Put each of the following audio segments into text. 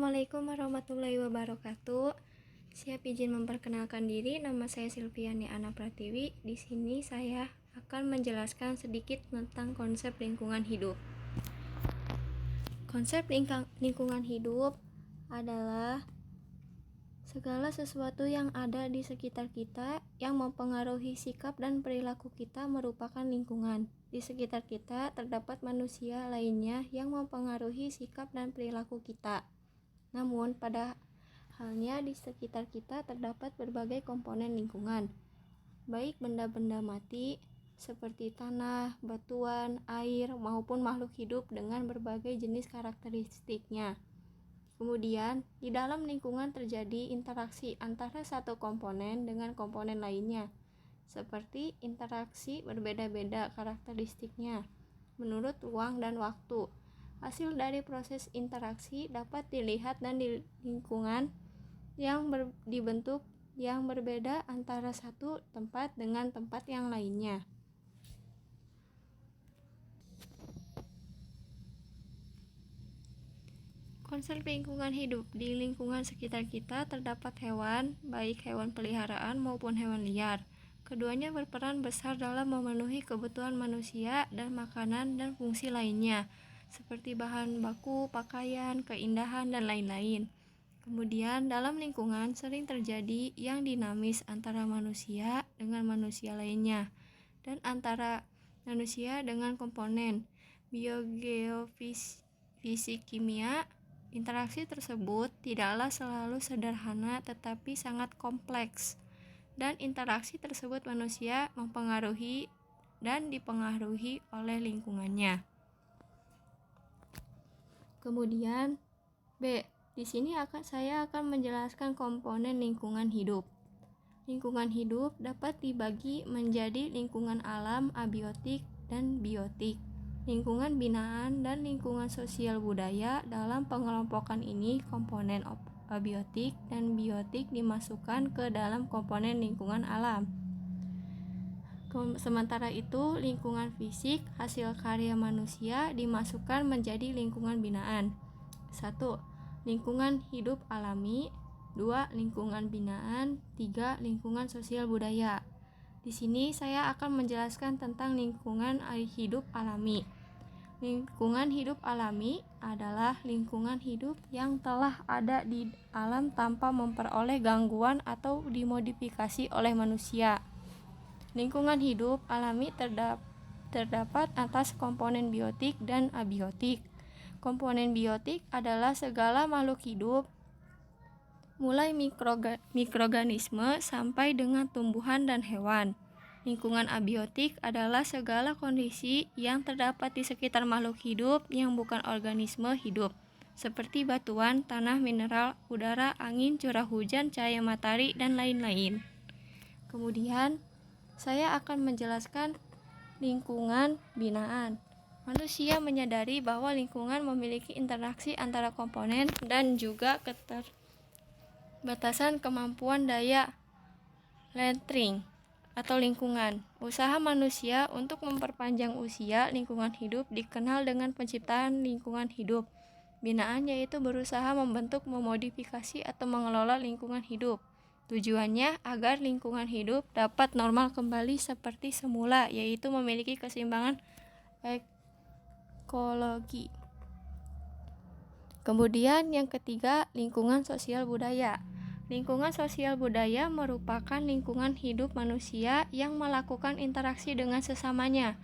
Assalamualaikum warahmatullahi wabarakatuh. Siap izin memperkenalkan diri, nama saya Silviani Ana Pratiwi. Di sini saya akan menjelaskan sedikit tentang konsep lingkungan hidup. Konsep lingkungan hidup adalah segala sesuatu yang ada di sekitar kita yang mempengaruhi sikap dan perilaku kita merupakan lingkungan. Di sekitar kita terdapat manusia lainnya yang mempengaruhi sikap dan perilaku kita. Namun, pada halnya di sekitar kita terdapat berbagai komponen lingkungan, baik benda-benda mati seperti tanah, batuan, air, maupun makhluk hidup dengan berbagai jenis karakteristiknya. Kemudian, di dalam lingkungan terjadi interaksi antara satu komponen dengan komponen lainnya, seperti interaksi berbeda-beda karakteristiknya menurut ruang dan waktu. Hasil dari proses interaksi dapat dilihat dan di lingkungan yang dibentuk yang berbeda antara satu tempat dengan tempat yang lainnya. Konsep lingkungan hidup. Di lingkungan sekitar kita terdapat hewan, baik hewan peliharaan maupun hewan liar. Keduanya berperan besar dalam memenuhi kebutuhan manusia dan makanan dan fungsi lainnya, seperti bahan baku, pakaian, keindahan, dan lain-lain. Kemudian, dalam lingkungan sering terjadi yang dinamis antara manusia dengan manusia lainnya, dan antara manusia dengan komponen biogeofisik kimia. Interaksi tersebut tidaklah selalu sederhana tetapi sangat kompleks, dan interaksi tersebut manusia mempengaruhi dan dipengaruhi oleh lingkungannya. Kemudian B. Di sini saya akan menjelaskan komponen lingkungan hidup. Lingkungan hidup dapat dibagi menjadi lingkungan alam, abiotik, dan biotik. Lingkungan binaan dan lingkungan sosial budaya. Dalam pengelompokan ini, komponen abiotik dan biotik dimasukkan ke dalam komponen lingkungan alam. Sementara itu, lingkungan fisik hasil karya manusia dimasukkan menjadi lingkungan binaan. 1. Lingkungan hidup alami. 2. Lingkungan binaan. 3. Lingkungan sosial budaya. Di sini saya akan menjelaskan tentang lingkungan hidup alami. Lingkungan hidup alami adalah lingkungan hidup yang telah ada di alam tanpa memperoleh gangguan atau dimodifikasi oleh manusia. Lingkungan hidup alami terdapat atas komponen biotik dan abiotik. Komponen biotik adalah segala makhluk hidup, mulai mikroorganisme sampai dengan tumbuhan dan hewan. Lingkungan abiotik adalah segala kondisi yang terdapat di sekitar makhluk hidup yang bukan organisme hidup, seperti batuan, tanah, mineral, udara, angin, curah hujan, cahaya matahari, dan lain-lain. Kemudian, saya akan menjelaskan lingkungan binaan. Manusia menyadari bahwa lingkungan memiliki interaksi antara komponen dan juga keterbatasan kemampuan daya lentring atau lingkungan. Usaha manusia untuk memperpanjang usia lingkungan hidup dikenal dengan penciptaan lingkungan hidup binaan, yaitu berusaha membentuk, memodifikasi, atau mengelola lingkungan hidup. Tujuannya agar lingkungan hidup dapat normal kembali seperti semula, yaitu memiliki keseimbangan ekologi. Kemudian yang ketiga, lingkungan sosial budaya. Lingkungan sosial budaya merupakan lingkungan hidup manusia yang melakukan interaksi dengan sesamanya.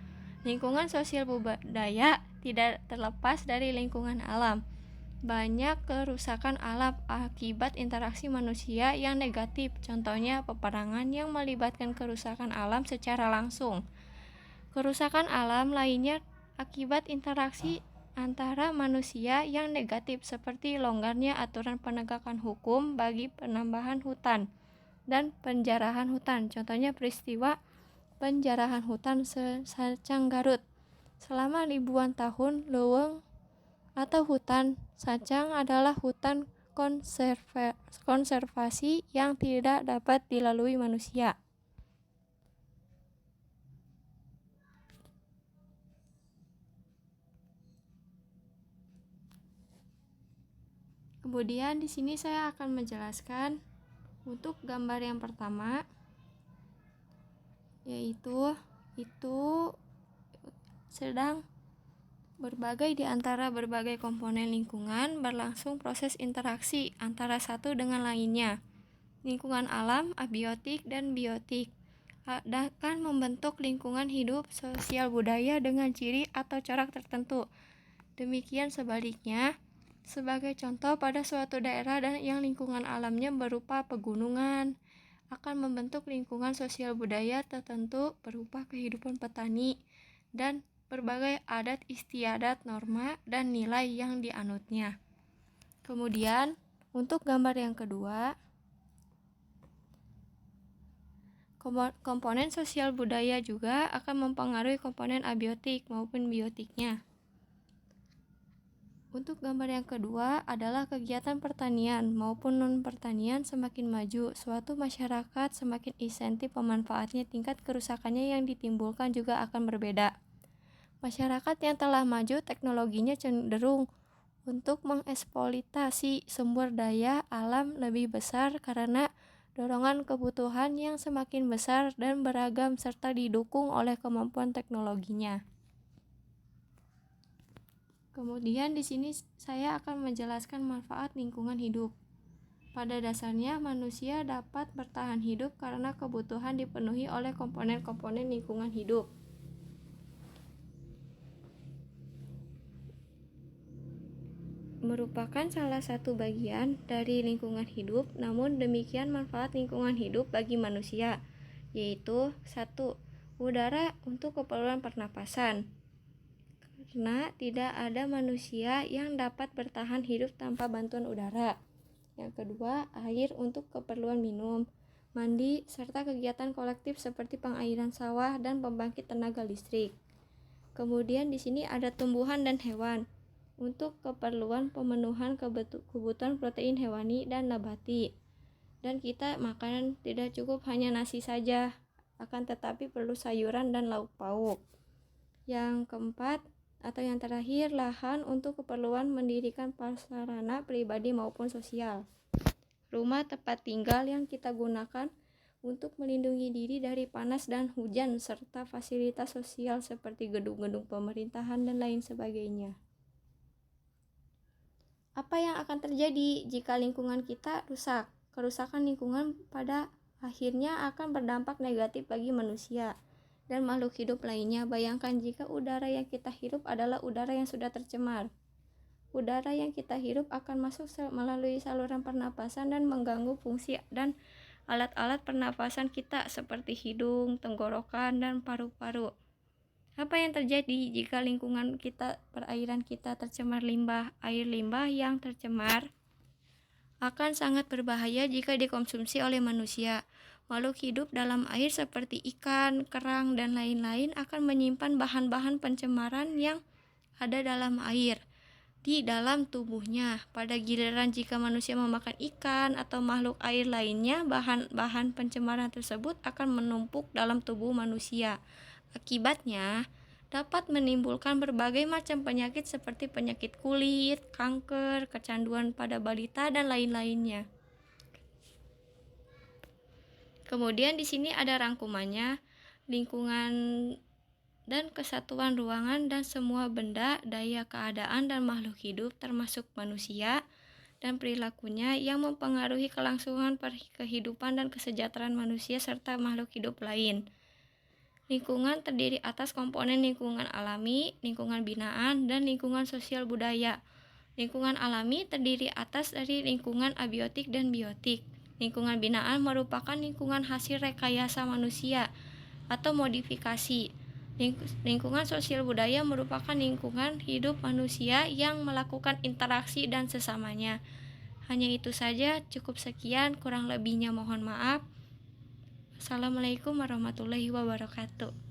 Lingkungan sosial budaya tidak terlepas dari lingkungan alam. Banyak kerusakan alam akibat interaksi manusia yang negatif, contohnya peperangan yang melibatkan kerusakan alam secara langsung. Kerusakan alam lainnya akibat interaksi antara manusia yang negatif, seperti longgarnya aturan penegakan hukum bagi penambahan hutan dan penjarahan hutan. Contohnya peristiwa penjarahan hutan Sacang Garut selama ribuan tahun. Leuweung atau hutan Sacang adalah hutan konservasi yang tidak dapat dilalui manusia. Kemudian di sini saya akan menjelaskan untuk gambar yang pertama, yaitu sedang di antara berbagai komponen lingkungan berlangsung proses interaksi antara satu dengan lainnya. Lingkungan alam, abiotik, dan biotik akan membentuk lingkungan hidup sosial budaya dengan ciri atau corak tertentu. Demikian sebaliknya, sebagai contoh pada suatu daerah dan yang lingkungan alamnya berupa pegunungan akan membentuk lingkungan sosial budaya tertentu berupa kehidupan petani dan berbagai adat istiadat, norma, dan nilai yang dianutnya. Kemudian, untuk gambar yang kedua, komponen sosial budaya juga akan mempengaruhi komponen abiotik maupun biotiknya. Untuk gambar yang kedua adalah kegiatan pertanian maupun non-pertanian semakin maju, suatu masyarakat semakin insentif pemanfaatnya, tingkat kerusakannya yang ditimbulkan juga akan berbeda. Masyarakat yang telah maju teknologinya cenderung untuk mengeksploitasi sumber daya alam lebih besar karena dorongan kebutuhan yang semakin besar dan beragam serta didukung oleh kemampuan teknologinya. Kemudian di sini saya akan menjelaskan manfaat lingkungan hidup. Pada dasarnya manusia dapat bertahan hidup karena kebutuhan dipenuhi oleh komponen-komponen lingkungan hidup. Merupakan salah satu bagian dari lingkungan hidup, namun demikian manfaat lingkungan hidup bagi manusia, yaitu 1. Udara untuk keperluan pernapasan. Karena tidak ada manusia yang dapat bertahan hidup tanpa bantuan udara. Yang kedua, air untuk keperluan minum, mandi, serta kegiatan kolektif seperti pengairan sawah dan pembangkit tenaga listrik. Kemudian di sini ada tumbuhan dan hewan untuk keperluan pemenuhan kebutuhan protein hewani dan nabati. Dan kita makanan tidak cukup hanya nasi saja, akan tetapi perlu sayuran dan lauk pauk. Yang keempat atau yang terakhir, lahan untuk keperluan mendirikan prasarana pribadi maupun sosial. Rumah tempat tinggal yang kita gunakan untuk melindungi diri dari panas dan hujan, serta fasilitas sosial seperti gedung-gedung pemerintahan dan lain sebagainya. Apa yang akan terjadi jika lingkungan kita rusak? Kerusakan lingkungan pada akhirnya akan berdampak negatif bagi manusia dan makhluk hidup lainnya. Bayangkan jika udara yang kita hirup adalah udara yang sudah tercemar. Udara yang kita hirup akan masuk melalui saluran pernapasan dan mengganggu fungsi dan alat-alat pernapasan kita seperti hidung, tenggorokan, dan paru-paru. Apa yang terjadi jika lingkungan kita, perairan kita tercemar limbah? Air limbah yang tercemar akan sangat berbahaya jika dikonsumsi oleh manusia. Makhluk hidup dalam air seperti ikan, kerang, dan lain-lain akan menyimpan bahan-bahan pencemaran yang ada dalam air di dalam tubuhnya. Pada giliran jika manusia memakan ikan atau makhluk air lainnya, bahan-bahan pencemaran tersebut akan menumpuk dalam tubuh manusia. Akibatnya dapat menimbulkan berbagai macam penyakit seperti penyakit kulit, kanker, kecanduan pada balita, dan lain-lainnya. Kemudian di sini ada rangkumannya, lingkungan dan kesatuan ruangan dan semua benda, daya keadaan dan makhluk hidup termasuk manusia dan perilakunya yang mempengaruhi kelangsungan kehidupan dan kesejahteraan manusia serta makhluk hidup lain. Lingkungan terdiri atas komponen lingkungan alami, lingkungan binaan, dan lingkungan sosial budaya. Lingkungan alami terdiri atas dari lingkungan abiotik dan biotik. Lingkungan binaan merupakan lingkungan hasil rekayasa manusia atau modifikasi. Lingkungan sosial budaya merupakan lingkungan hidup manusia yang melakukan interaksi dan sesamanya. Hanya itu saja, cukup sekian, kurang lebihnya mohon maaf. Assalamualaikum warahmatullahi wabarakatuh.